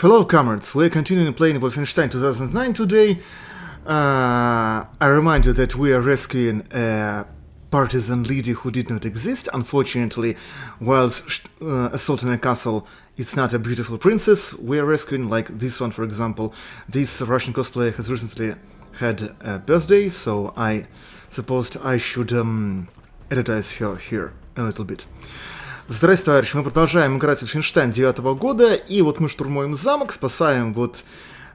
Hello comrades, we're continuing playing Wolfenstein 2009 today. I remind you that we are rescuing a partisan lady who did not exist. Unfortunately, whilst assaulting a castle, it's not a beautiful princess we are rescuing, like this one for example. This Russian cosplayer has recently had a birthday, so I supposed I should advertise her here a little bit. Здрасте, товарищи, мы продолжаем играть в Wolfenstein 9 года, и вот мы штурмуем замок, спасаем вот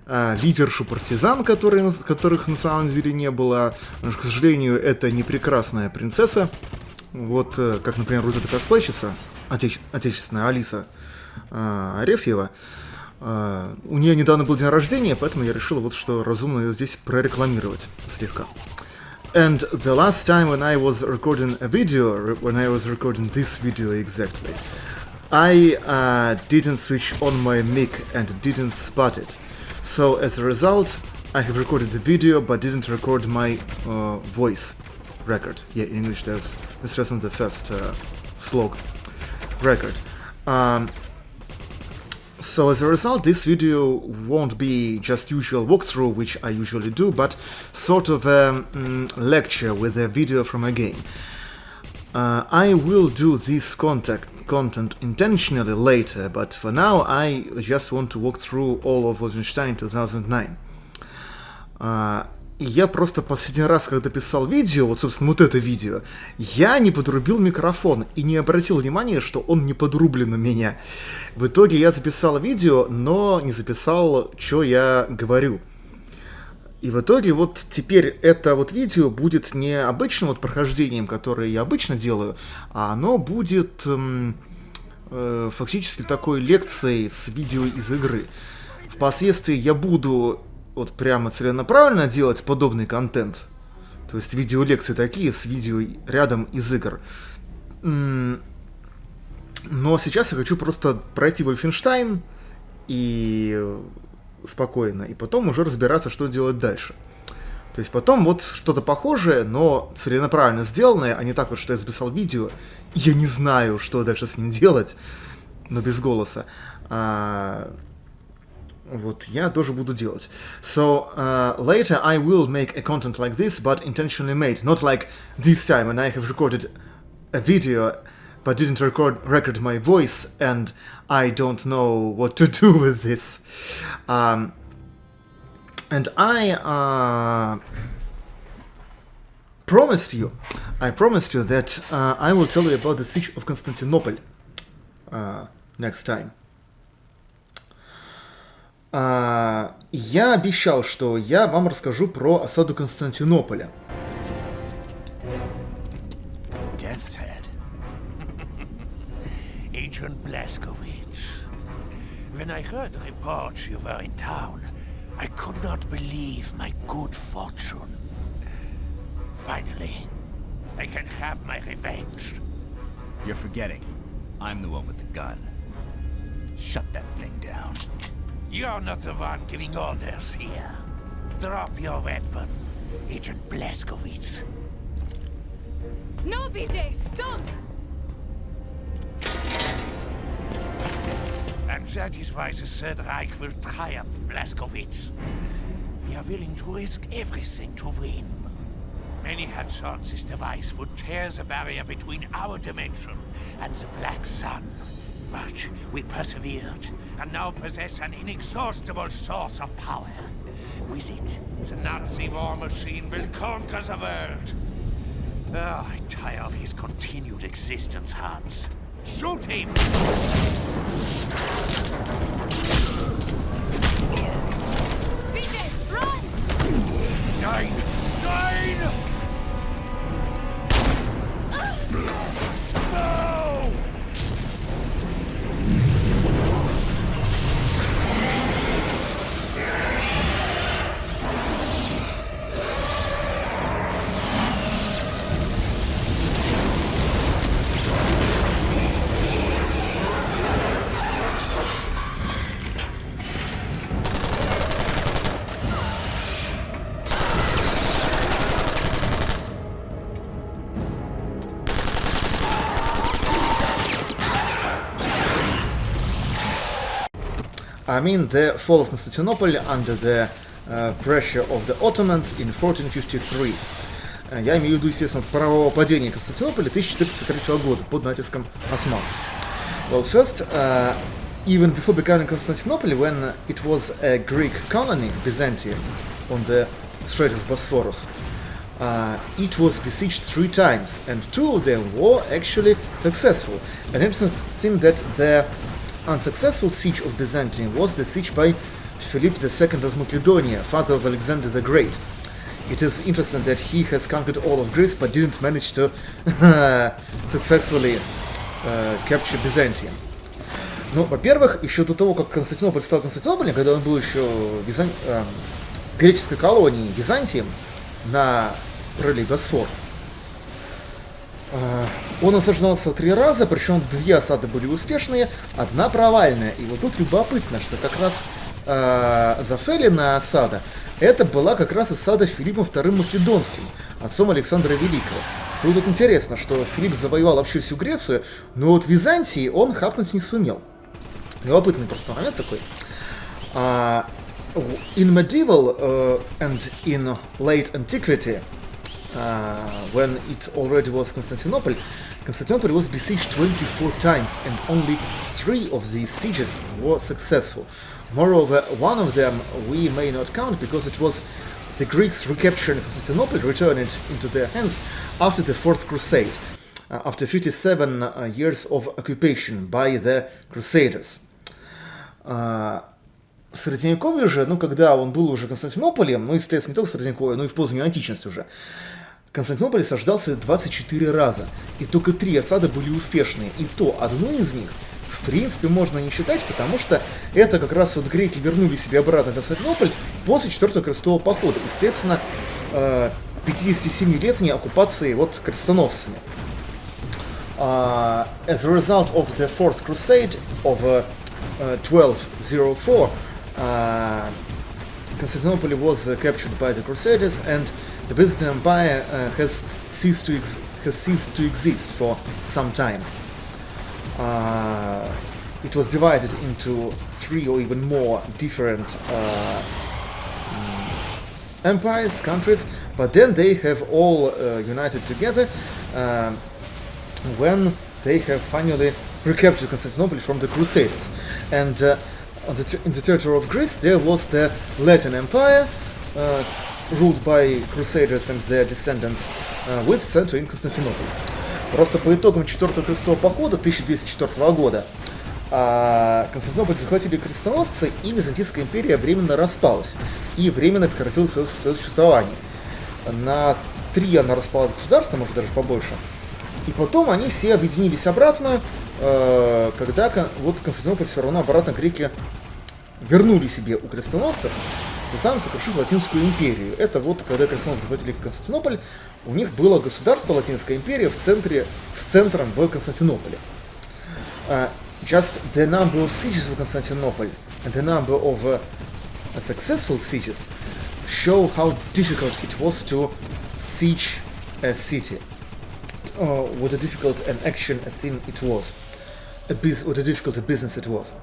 лидершу партизан, которых на самом деле не было. К сожалению, это не прекрасная принцесса, вот как, например, вот эта косплейщица, отечественная Алиса Арефьева. У нее недавно был день рождения, поэтому я решил вот что разумно ее здесь прорекламировать слегка. And the last time when I was recording a video, when I was recording this video exactly, I didn't switch on my mic and didn't spot it. So as a result, I have recorded the video but didn't record my voice record. Yeah, in English this wasn't the first slog record. So as a result, this video won't be just usual walkthrough, which I usually do, but sort of a lecture with a video from a game. I will do this content intentionally later, but for now I just want to walk through all of Wolfenstein 2009. Я просто последний раз, когда писал видео, вот, собственно, вот это видео, я не подрубил микрофон и не обратил внимания, что он не подрублен у меня. В итоге я записал видео, но не записал, что я говорю. И в итоге вот теперь это вот видео будет не обычным вот прохождением, которое я обычно делаю, а оно будет фактически такой лекцией с видео из игры. Впоследствии я буду вот прямо целенаправленно делать подобный контент, то есть видеолекции такие с видео рядом из игр. Но сейчас я хочу просто пройти Wolfenstein и спокойно, и потом уже разбираться, что делать дальше. То есть потом вот что-то похожее, но целенаправленно сделанное, а не так вот, что я записал видео, и я не знаю, что дальше с ним делать, но без голоса. Вот, я тоже буду делать. So, later I will make a content like this, but intentionally made. Not like this time when I have recorded a video, but didn't record my voice, and I don't know what to do with this. And I promised you that I will tell you about the siege of Constantinople next time. Я обещал, что я вам расскажу про осаду Константинополя. Death's head. Agent Blazkowicz. When I heard the reports you were in town, I could not believe my good fortune. Finally, I can have my revenge. You're forgetting. I'm the one with the gun. Shut that thing down. You're not the one giving orders here. Drop your weapon, Agent Blazkowicz. No, BJ, don't! And that is why the Third Reich will triumph, Blazkowicz. We are willing to risk everything to win. Many had thought this device would tear the barrier between our dimension and the Black Sun. But we persevered, and now possess an inexhaustible source of power. With it, the Nazi war machine will conquer the world. Oh, I tire of his continued existence, Hans. Shoot him! BJ, run! Nein! Nein! No! I mean the fall of Constantinople under the pressure of the Ottomans in 1453. Я имею в виду, естественно, правовое падение Константинополя 1453 года под натиском осман. Well, first, even before becoming Constantinople, when it was a Greek colony, Byzantium, on the Strait of Bosphorus, it was besieged 3 times, and 2 of them were actually successful. An interesting thing that the unsuccessful siege of Byzantium was the siege by Philip II of Macedonia, father of Alexander the Great. It is interesting that he has conquered all of Greece, but didn't manage to successfully capture Byzantium. Ну, во-первых, еще до того, как Константинополь стал Константинополем, когда он был еще греческой колонией Византием на проливе Босфор, он осаждался 3 раза, причем 2 осады были успешные, 1 провальная. И вот тут любопытно, что как раз Зафелина осада, это была как раз осада Филиппом II Македонским, отцом Александра Великого. Тут вот интересно, что Филипп завоевал вообще всю Грецию, но вот Византии он хапнуть не сумел. Любопытный просто момент такой. In medieval and in late antiquity, when it already was Constantinople, Constantinople was besieged 24 times, and only 3 of these sieges were successful. Moreover, one of them we may not count because it was the Greeks recapturing Constantinople, returning it into their hands after the Fourth Crusade, after 57 years of occupation by the Crusaders. В Средневековье же, ну, когда он был уже Константинополем, ну, естественно, не только в Средневековье, но и в позднюю античность уже, Константинополь осаждался 24 раза, и только 3 осады были успешные, и то одну из них в принципе можно не считать, потому что это как раз вот греки вернули себе обратно Константинополь после 4-го крестового похода, естественно, 57-летней оккупации вот крестоносцами. As a result of the Fourth Crusade of 1204, Constantinople was captured by the Crusaders, and the Byzantine Empire has ceased to exist for some time. It was divided into 3 or even more different empires, countries, but then they have all united together when they have finally recaptured Constantinople from the Crusaders. And in the territory of Greece there was the Latin Empire, ruled by Crusaders and their descendants, with center in Constantinople. Просто по итогам 4-го крестового похода 1204 года Константинополь захватили крестоносцы, и Византийская империя временно распалась и временно прекратила свое существование. На 3 она распалась государства, может даже побольше. И потом они все объединились обратно, когда вот Константинополь все равно обратно греки вернули себе у крестоносцев, тем самым сокрушив Латинскую империю. Это вот, когда крестоносцы захватили Константинополь, у них было государство Латинская империя с центром в Константинополе. Just the number of sieges of Constantinople and the number of successful sieges show how difficult it was to siege a city. What a difficult an action a thing it was. What a difficult a business it was.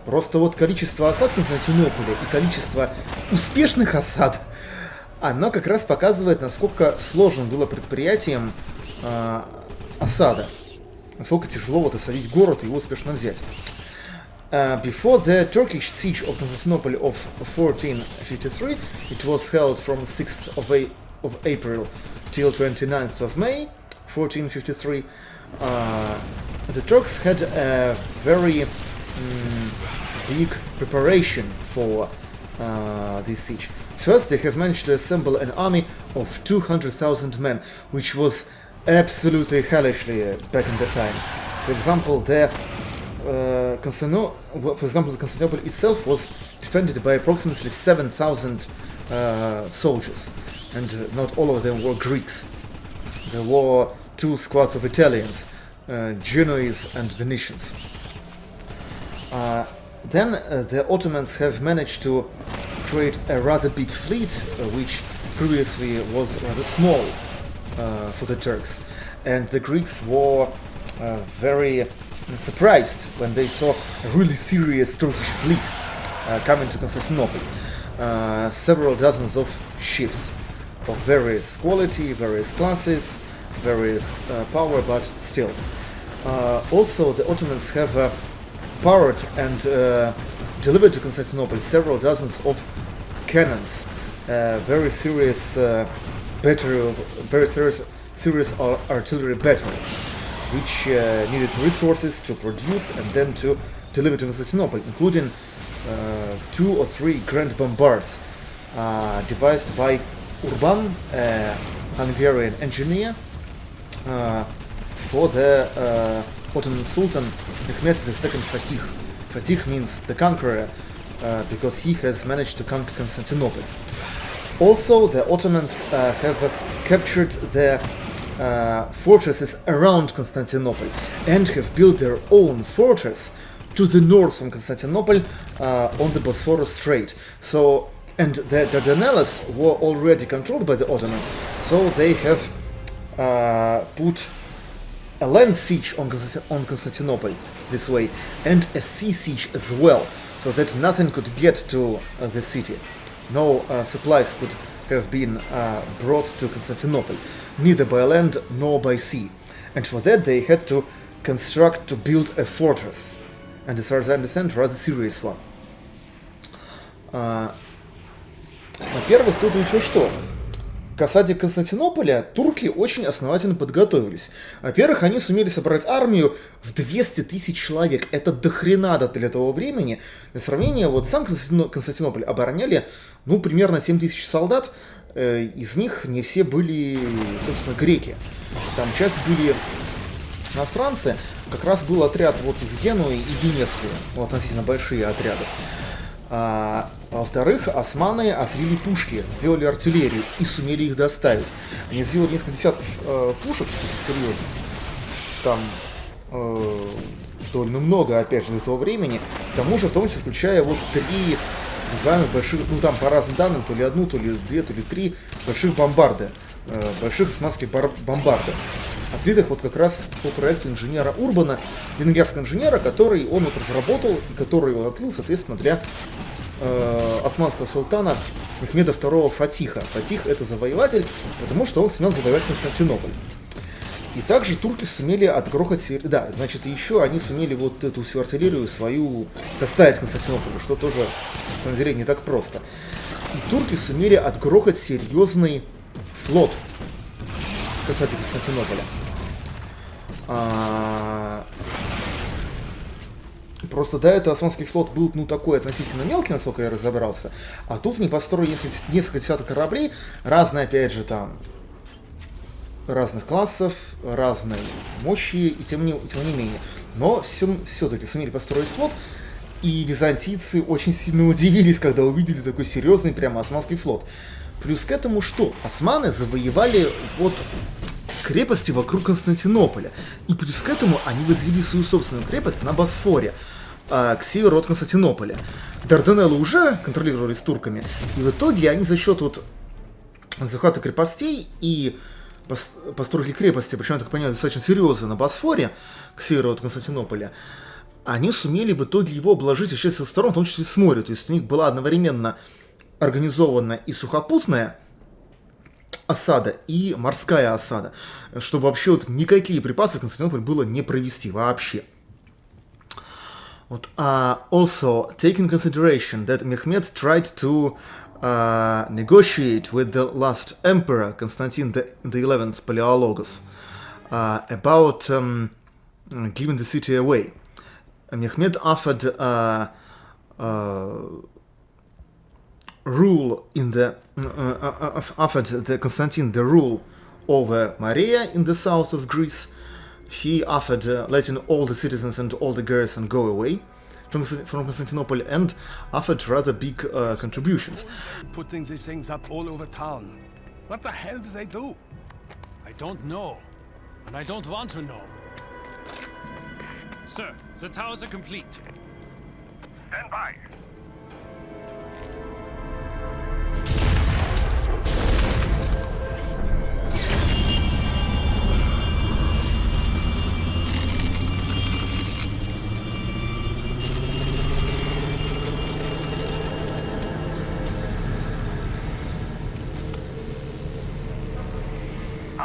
Просто вот количество осад Константинополя и количество успешных осад, оно как раз показывает, насколько сложным было предприятием осада. Насколько тяжело вот осадить город и его успешно взять. Before the Turkish siege of Constantinople of 1453, it was held from 6th of April till 29th of May, 1453. The Turks had a very big preparation for this siege. First, they have managed to assemble an army of 200,000 men, which was absolutely hellishly back in the time. For example, the Constantinople itself was defended by approximately 7,000 soldiers, and not all of them were Greeks. There were 2 squads of Italians, Genoese and Venetians. Then the Ottomans have managed to create a rather big fleet, which previously was rather small for the Turks, and the Greeks were very surprised when they saw a really serious Turkish fleet coming to Constantinople. Several dozens of ships of various quality, various classes, various power, but still. Also, the Ottomans have powered and delivered to Constantinople several dozens of cannons, very serious battery, very serious artillery battery, which needed resources to produce and then to deliver to Constantinople, including 2 or 3 grand bombards devised by Urban, a Hungarian engineer, for the Ottoman Sultan Mehmed II Fatih. Fatih means the conqueror, because he has managed to conquer Constantinople. Also, the Ottomans have captured the fortresses around Constantinople and have built their own fortress to the north from Constantinople on the Bosphorus Strait. So, and the Dardanelles were already controlled by the Ottomans, so they have put a land siege on Constantinople this way, and a sea siege as well, so that nothing could get to the city. No supplies could have been brought to Constantinople, neither by land nor by sea. And for that they had to build a fortress, and as far as I understand, rather serious one. Во-первых, тут еще что? К осаде Константинополя турки очень основательно подготовились. Во-первых, они сумели собрать армию в 200 тысяч человек. Это дохрена для того времени. Для сравнения, вот сам Константинополь обороняли, ну, примерно 7 тысяч солдат. Из них не все были, собственно, греки. Там часть были иностранцы. Как раз был отряд вот из Генуи и Венеции. Ну, относительно большие отряды. А во-вторых, османы отрили пушки, сделали артиллерию и сумели их доставить. Они сделали несколько десятков пушек, серьезно. Там довольно много, опять же, для того времени. К тому же, в том числе, включая вот 3 дизайна больших, ну там по разным данным, то ли 1, то ли 2, то ли 3 больших бомбарды, больших османских бомбарды. Отлитых вот как раз по проекту инженера Урбана, венгерского инженера, который он вот разработал и который он открыл, соответственно, для османского султана Мехмеда II Фатиха. Фатих — это завоеватель, потому что он сумел завоевать Константинополь. И также турки сумели отгрохать, да, значит, еще они сумели вот эту всю артиллерию свою доставить Константинополю, что тоже, на самом деле, не так просто. И турки сумели отгрохать серьезный флот касательно Константинополя. Просто до этого османский флот был, ну, такой относительно мелкий, насколько я разобрался, а тут они построили несколько десятков кораблей, разные, опять же, там, разных классов, разной мощи, и тем не менее. Но все-таки сумели построить флот, и византийцы очень сильно удивились, когда увидели такой серьезный прямо османский флот. Плюс к этому что? Османы завоевали вот крепости вокруг Константинополя. И плюс к этому они возвели свою собственную крепость на Босфоре, к северу от Константинополя. Дарданеллы уже контролировались турками, и в итоге они за счет вот захвата крепостей и постройки крепости, причем, я так понимаю, достаточно серьезно, на Босфоре, к северу от Константинополя, они сумели в итоге его обложить еще со сторон, в том числе с моря. То есть у них была одновременно организована и сухопутная осада, и морская осада, чтобы вообще вот никакие припасы в Константинополь было не провести вообще. Вот, also, take in consideration that Mehmed tried to negotiate with the last emperor, Constantine XI Paleologos, about giving the city away. Mehmed offered offered the Constantine the rule over Maria in the south of Greece. He offered letting all the citizens and all the garrison go away from Constantinople, and offered rather big contributions. Putting these things up all over town. What the hell do they do? I don't know, and I don't want to know. Sir, the towers are complete. Stand by.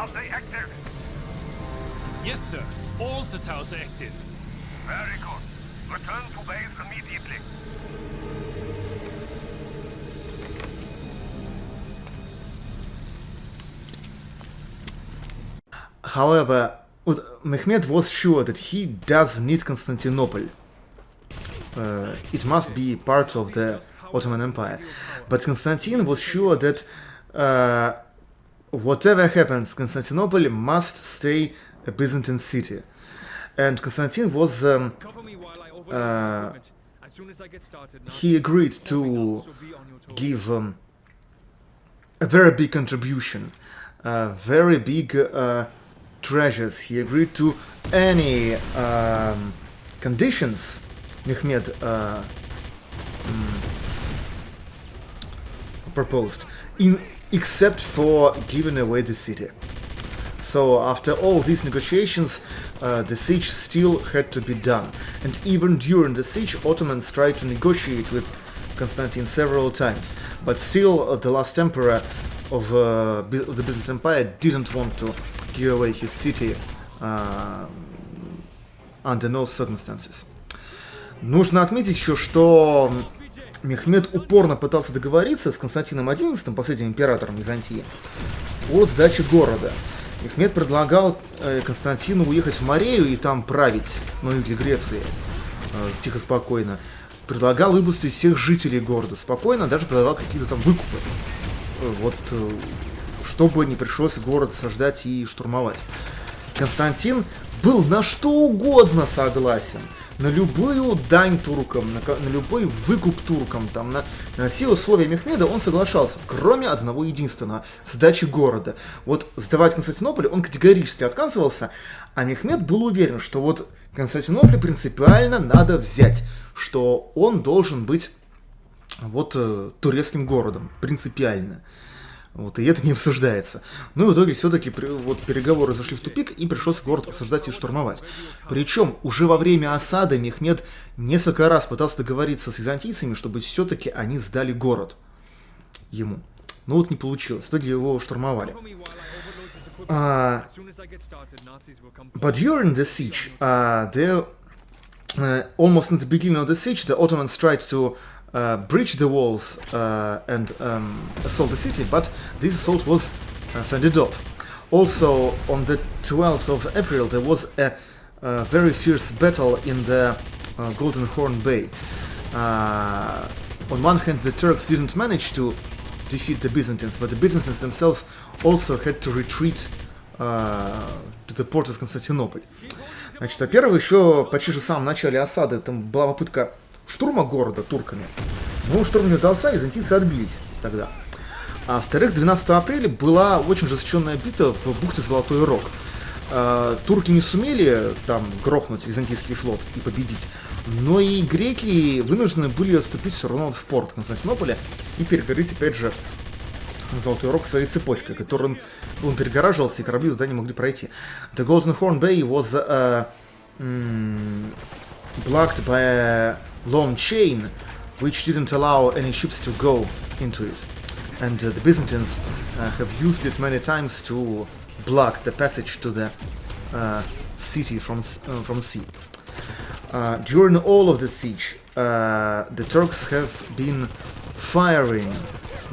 Are they active? Yes, sir. All the towers are active. Very good. Return to base immediately. However, Mehmed was sure that he does need Constantinople. It must be part of the Ottoman Empire. But Constantine was sure that whatever happens, Constantinople must stay a Byzantine city. And Constantine was he agreed to give a very big contribution, very big treasures. He agreed to any conditions Mehmed proposed, except for giving away the city. So after all these negotiations, the siege still had to be done. And even during the siege, Ottomans tried to negotiate with Constantine several times. But still, the last emperor of the Byzantine Empire didn't want to give away his city under no circumstances. Нужно отметить еще, что Мехмед упорно пытался договориться с Константином XI, последним императором Византии, о сдаче города. Мехмед предлагал Константину уехать в Морею и там править, на юге Греции, тихо, спокойно. Предлагал выпустить всех жителей города спокойно, даже предлагал какие-то там выкупы, вот, чтобы не пришлось город сождать и штурмовать. Константин был на что угодно согласен. На любую дань туркам, на любой выкуп туркам, там, на все условия Мехмеда он соглашался, кроме одного единственного – сдачи города. Вот сдавать Константинополь он категорически отказывался, а Мехмед был уверен, что вот Константинополь принципиально надо взять, что он должен быть вот турецким городом, принципиально. Вот, и это не обсуждается. Ну и в итоге все-таки вот, переговоры зашли в тупик, и пришлось город осаждать и штурмовать. Причем уже во время осады Мехмед несколько раз пытался договориться с византийцами, чтобы все-таки они сдали город ему. Но вот не получилось. В итоге его штурмовали. But during the siege, almost at the beginning of the siege, the Ottomans tried to breach the walls and assault the city, but this assault was fended off. Also, on the 12th of April, there was a very fierce battle in the Golden Horn Bay. On one hand, the Turks didn't manage to defeat the Byzantines, but the Byzantines themselves also had to retreat to the port of Constantinople. Значит, во-первых, еще почти же в самом начале осады там была попытка штурма города турками. Но штурм не удался, византийцы отбились тогда. А во-вторых, 12 апреля была очень ожесточенная битва в бухте Золотой Рог. Турки не сумели там грохнуть византийский флот и победить, но и греки вынуждены были отступить все равно в порт Константинополя и перегородить опять же Золотой Рог своей цепочкой, которой он перегораживался, и корабли туда не могли пройти. The Golden Horn Bay was blocked by a long chain, which didn't allow any ships to go into it. And the Byzantines have used it many times to block the passage to the city from sea. During all of the siege, the Turks have been firing,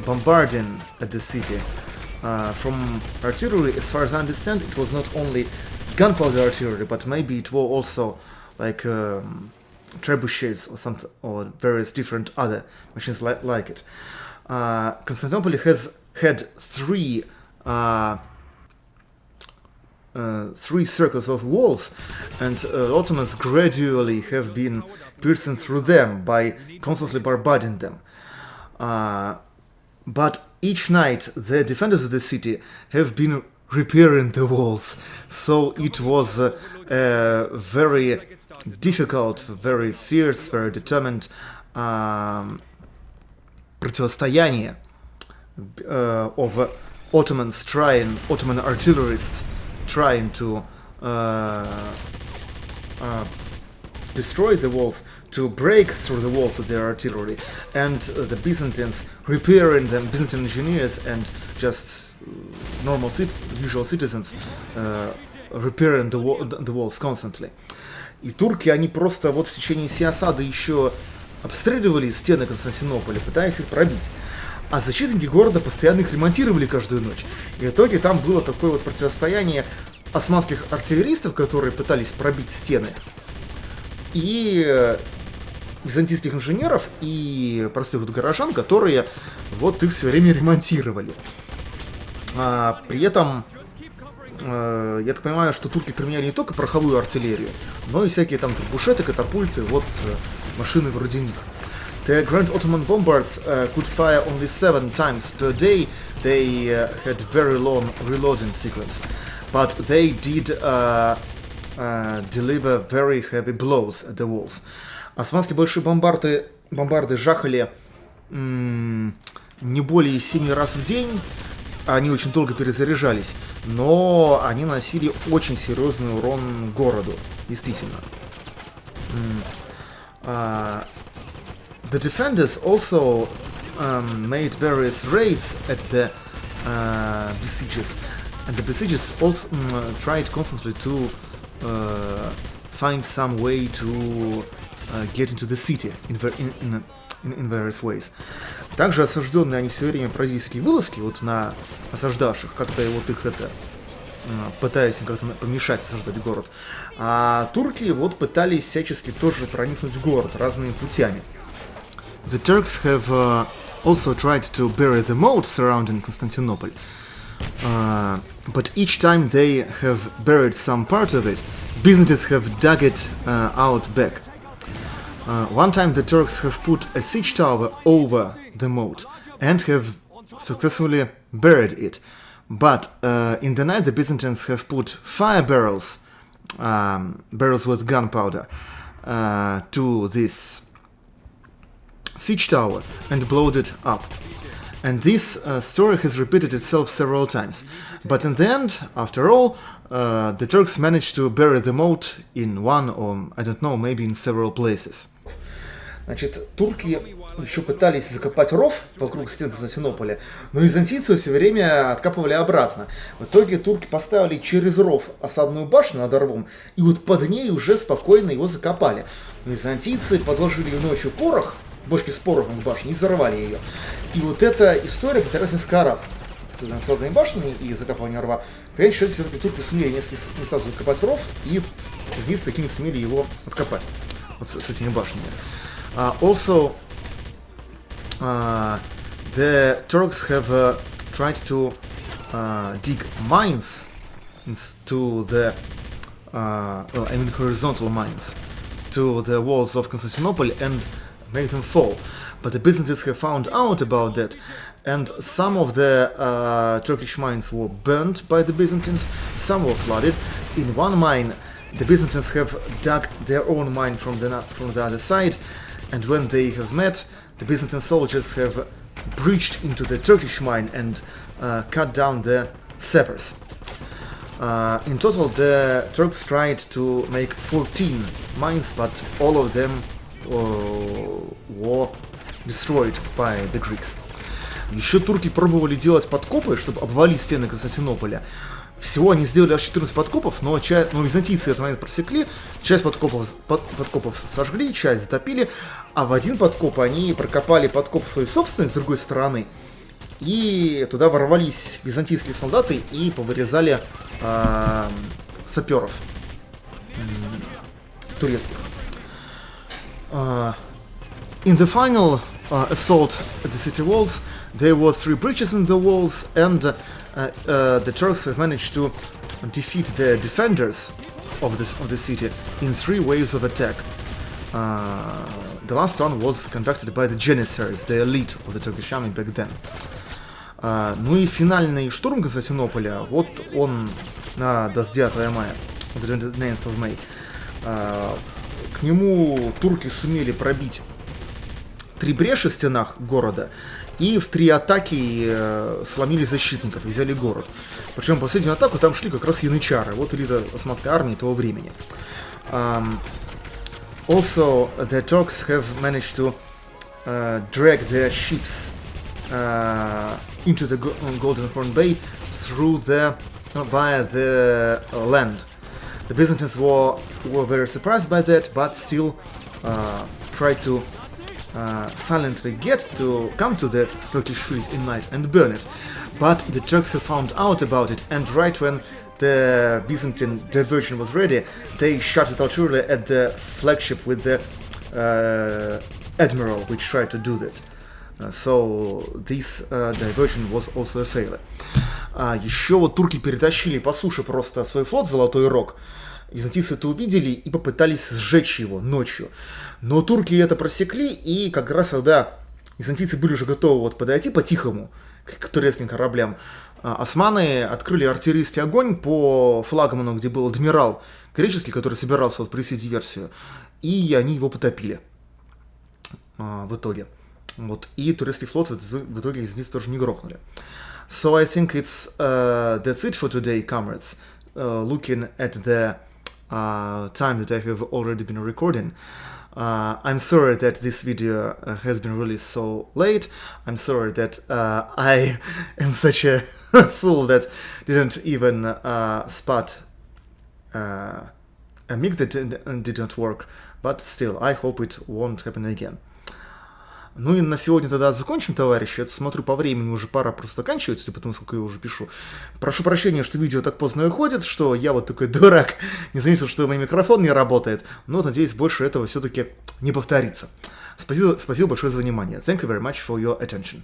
bombarding at the city. From artillery, as far as I understand, it was not only gunpowder artillery, but maybe it was also like trebuchets or something, or various different other machines like it. Constantinople has had three circles of walls, and Ottomans gradually have been piercing through them by constantly bombarding them. But each night the defenders of the city have been repairing the walls, so it was a very difficult, very fierce, very determined противостояние of Ottoman artillerists trying to destroy the walls, to break through the walls with their artillery, and the Byzantines repairing them, Byzantine engineers, and just usual citizens repairing the walls constantly. И турки, они просто вот в течение всей осады еще обстреливали стены Константинополя, пытаясь их пробить. А защитники города постоянно их ремонтировали каждую ночь. И в итоге там было такое вот противостояние османских артиллеристов, которые пытались пробить стены, и византийских инженеров, и простых вот горожан, которые вот их все время ремонтировали. При этом, я так понимаю, что турки применяли не только пороховую артиллерию, но и всякие там турбушеты, катапульты, вот машины вроде них. The Grand Ottoman bombards could fire only 7 times per day. They had very long reloading sequence, but they did deliver very heavy blows at the walls. Османские большие бомбарды жахали не более 7 раз в день. Они очень долго перезаряжались, но они наносили очень серьезный урон городу, действительно. The defenders also made various raids at the besiegers, and the besiegers also tried constantly to find some way to get into the city in various ways. Также осажденные они все время проводили такие вылазки вот на осаждавших, как-то вот их пытаясь им как-то помешать осаждать город. А турки вот пытались всячески тоже проникнуть в город разными путями. The Turks have also tried to bury the moat surrounding Constantinople, but each time they have buried some part of it, Byzantines have dug it out back. One time the Turks have put a siege tower over the moat and have successfully buried it, but in the night the Byzantines have put fire barrels with gunpowder to this siege tower and blowed it up. And this story has repeated itself several times. But in the end, after all, the Turks managed to bury the moat in one or, I don't know, maybe in several places. Значит, турки еще пытались закопать ров вокруг стен Константинополя, но византийцы все время откапывали обратно. В итоге турки поставили через ров осадную башню над рвом, и вот под ней уже спокойно его закопали. Византийцы подложили ночью порох, бочки с порохом в башне, и взорвали ее. И вот эта история повторялась несколько раз. С осадными башнями и закапыванием рва. Конечно, счете, все-таки турки сумели несколько раз закопать ров, и византийцы такими сумели его откопать. Вот с этими башнями. Also, the Turks have tried to dig mines to the, horizontal mines to the walls of Constantinople and make them fall. But the Byzantines have found out about that, and some of the Turkish mines were burned by the Byzantines, some were flooded. In one mine, the Byzantines have dug their own mine from the other side, and when they have met, the Byzantine soldiers have breached into the Turkish mine and cut down the sappers. In total, the Turks tried to make 14 mines, but all of them were destroyed by the Greeks. Еще турки пробовали делать подкопы, чтобы обвалить стены Константинополя. Всего они сделали аж 14 подкопов, но византийцы этот момент просекли, часть подкопов сожгли, часть затопили, а в один подкоп они прокопали подкоп свой собственный с другой стороны, и туда ворвались византийские солдаты и повырезали саперов турецких. In the final assault at the city walls, there were 3 breaches in the walls, and the Turks have managed to defeat the defenders of the city in 3 waves of attack. The last one was conducted by the Janissaries, the elite of the Turkish army back then. Ну и финальный штурм Константинополя, вот он на 29 мая, 29th of May. К нему турки сумели пробить 3 бреши в стенах города, и в 3 атаки сломили защитников и взяли город. Причем последнюю атаку там шли как раз янычары, вот элита османской армии того времени. Also, the Turks have managed to drag their ships into the Golden Horn Bay through via the land. The Byzantines were very surprised by that, but still tried to silently come to the Turkish fleet in night and burn it. But the Turks found out about it, and right when the Byzantine diversion was ready, they shot it artillery at the flagship with the admiral, which tried to do that. So this diversion was also a failure. Еще вот турки перетащили по суше просто свой флот Золотой Рог. Византийцы это увидели и попытались сжечь его ночью. Но турки это просекли, и как раз когда византийцы были уже готовы вот подойти по-тихому к турецким кораблям, османы открыли артиллерийский огонь по флагману, где был адмирал греческий, который собирался вот провести диверсию, и они его потопили в итоге. Вот. И турецкий флот в итоге здесь тоже не грохнули. So I think that's it for today, comrades. Looking at the time that I have already been recording, I'm sorry that this video has been released so late. I'm sorry that I am such a fool that didn't even spot a mic that did not work. But still, I hope it won't happen again. Ну и на сегодня тогда закончим, товарищи. Это, смотрю, по времени уже пора просто заканчивать, потому сколько я уже пишу. Прошу прощения, что видео так поздно выходит, что я вот такой дурак, не заметил, что мой микрофон не работает. Но, надеюсь, больше этого все-таки не повторится. Спасибо большое за внимание. Thank you very much for your attention.